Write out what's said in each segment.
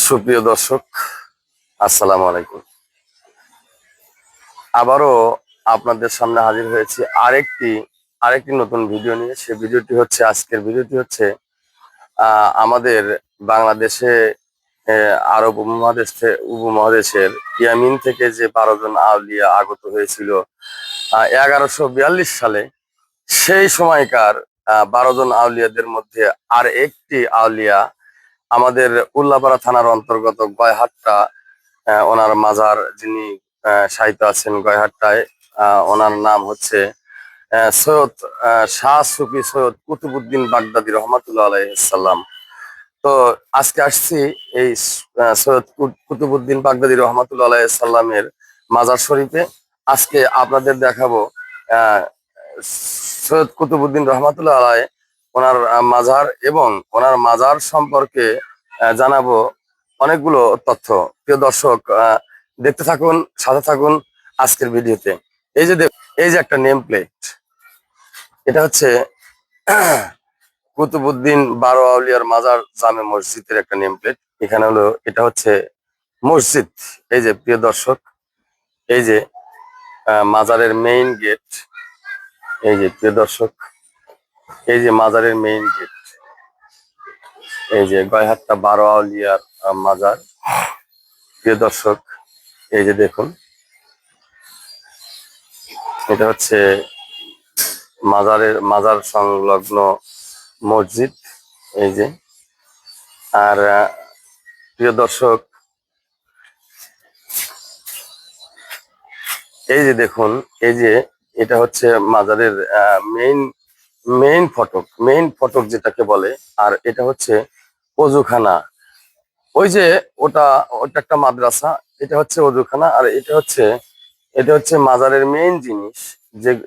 সুপ্রিয় দর্শক, আসসালামু আলাইকুম। আবারও আপনাদের সামনে হাজির হয়েছি আরেকটি নতুন ভিডিও নিয়ে। সে ভিডিওটি হচ্ছে, আজকের ভিডিওটি হচ্ছে আমাদের বাংলাদেশে আরব উপমহাদেশের ইয়ামিন থেকে যে 12 জন আউলিয়া আগত হয়েছিল 1142 সালে, সেই সময়কার 12 জন আউলিয়াদের মধ্যে আর একটি আউলিয়া আমাদের উল্লাপাড়া থানার অন্তর্গত গয়হাট্টা, ওনার মাজার, যিনি শায়িত আছেন গয়হাট্টায়, ওনার নাম হচ্ছে সৈয়দ শাহ সুফি সৈয়দ কুতুবুদ্দিন বাগদাদি রহমাতুল্লাহ আলাইহিসসালাম। তো আজকে আসছি এই সৈয়দ কুতুবুদ্দিন বাগদাদি রহমাতুল্লাহ আলাইহিসসালামের মাজার শরীফে। আজকে আপনাদের দেখাবো আহ সৈয়দ কুতুবুদ্দিন রহমাতুল্লাহ আলাই, ওনার মাজার এবং ওনার মাজার সম্পর্কে জানাবো অনেকগুলো তথ্য। প্রিয় দর্শক, দেখতে থাকুন, সাথে থাকুন আজকের ভিডিওতে। এই যে একটা নেম প্লেট, এটা হচ্ছে কুতুবুদ্দিন 12 আউলিয়ার মাজার জামে মসজিদের একটা নেম প্লেট। এখানে হলো, এটা হচ্ছে মসজিদ। এই যে প্রিয় দর্শক, এই যে মাজারের মেইন গেট। এই যে প্রিয় দর্শক, এই যে মাজারের মেইন গেট, এই যে গয়হাট্টা 12 আউলিয়ার মাজার। প্রিয় দর্শক, এই যে দেখুন, এটা হচ্ছে মাজার সংলগ্ন মসজিদ। এই যে, আর প্রিয় দর্শক, এই যে দেখুন, এই যে এটা হচ্ছে মাজারের মেইন মেইন ফটক যেটাকে বলে। আর এটা হচ্ছে অজুখানা। ওই যে ওটা ওটা একটা মাদ্রাসা, এটা হচ্ছে অজুখানা। আর এটা হচ্ছে মাজারের মেইন জিনিস,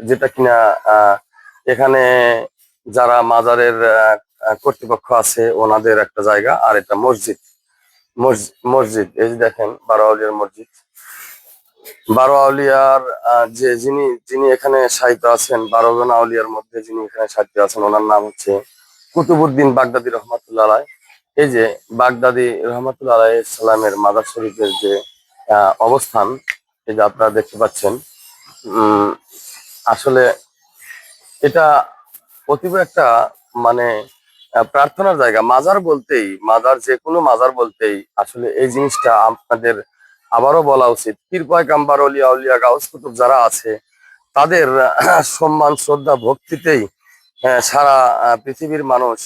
যেটা কিনা এখানে যারা মাজারের কর্তৃপক্ষ আছে ওনাদের একটা জায়গা। আর এটা মসজিদ। এই যে দেখেন, 12 আউলিয়ার মসজিদ। 12 আউলিয়ার যে যিনি যিনি এখানে শায়িত আছেন, 12 জন আউলিয়ার মধ্যে যিনি এখানে শায়িত আছেন, ওনার নাম হচ্ছে কুতুবুদ্দিন বাগদাদি রহমাতুল্লাহ আলাই। এই যে বাগদাদি রহমাতুল্লাহ আলাই সালামের মাজার শরীফের যে অবস্থান, এই যে আপনারা দেখতে পাচ্ছেন। উম আসলে এটা অতীব একটা, মানে প্রার্থনার জায়গা। যে কোনো মাজার বলতেই আসলে এই জিনিসটা আপনাদের আবারও বলা উচিত। পীর পয়গাম্বার, অলিয়া উলিয়া, গাউস কুতুব যারা আছে, তাদের সম্মান, শ্রদ্ধা, ভক্তিতেই সারা পৃথিবীর মানুষ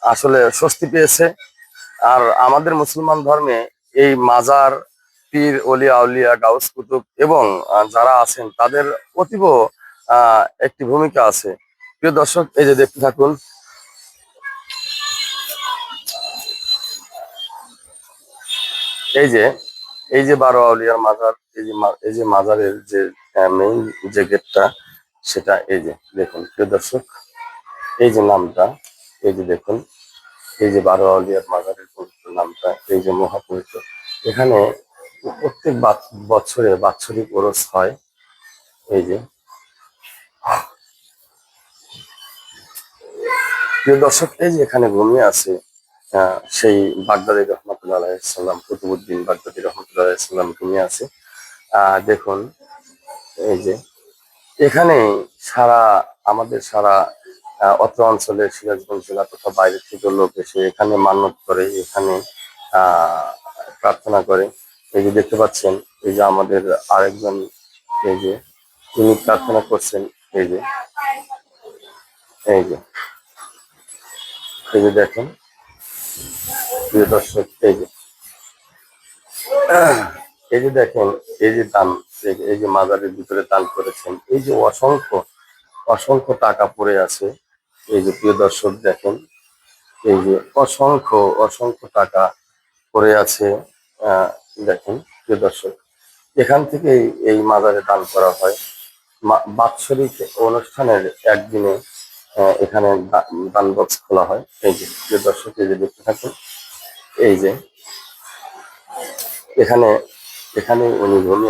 আসলে স্বস্তি পেয়েছে। আর আমাদের মুসলমান ধর্মে এই মাজার, পীর, অলিয়া উলিয়া, গাউস কুতুব এবং যারা আছেন, তাদের অতীব একটি ভূমিকা আছে। প্রিয় দর্শক, এই যে দেখতে থাকুন। এই যে এই যে 12 আউলিয়ার মাজার, এই যে মাজারের যে মেইন যে গেটটা, সেটা এই যে দেখুন। প্রিয় দর্শক, এই যে নামটা, এই যে দেখুন, এই যে 12 আউলিয়ার মাজারের পবিত্র নামটা, এই যে মহাপবিত্র। এখানে প্রত্যেক বছরে বাৎসরিক ওরস হয়। এই যে প্রিয় দর্শক, এই যে এখানে ঘুমিয়ে আছে সেই বাগদাদি রহমতুল্লাহ আলাইহিসসালাম, কুতুবুদ্দিন বাগদাদি রহমতুল্লাহ আলাইহিসসালাম ঘুমিয়ে আছে। দেখুন, এই যে এখানে সারা অত্র অঞ্চলের সিরাজগঞ্জ জেলা তথা বাইরে থেকে লোক এসে এখানে মান্যত করে, এখানে আহ প্রার্থনা করে। এই যে দেখতে পাচ্ছেন, এই যে আমাদের আরেকজন, এই যে তিনি প্রার্থনা করছেন। এই যে এই যে এই যে দেখেন, প্রিয় দর্শক, এই যে দেখেন, এই যে দান, এই যে মাজারের ভিতরে দান করেছেন, এই যে অসংখ্য অসংখ্য টাকা পড়ে আছে। এই যে প্রিয় দর্শক দেখেন, এই যে অসংখ্য টাকা পড়ে আছে। আহ দেখেন প্রিয় দর্শক, এখান থেকে এই মাজারে দান করা হয়। বাৎসরিক অনুষ্ঠানের একদিনে এখানে দান বক্স খোলা হয়। এই যে প্রিয় দর্শক, এই যে দেখতে থাকুন। এই যে এখানে এখানে উনি ঘুমিয়ে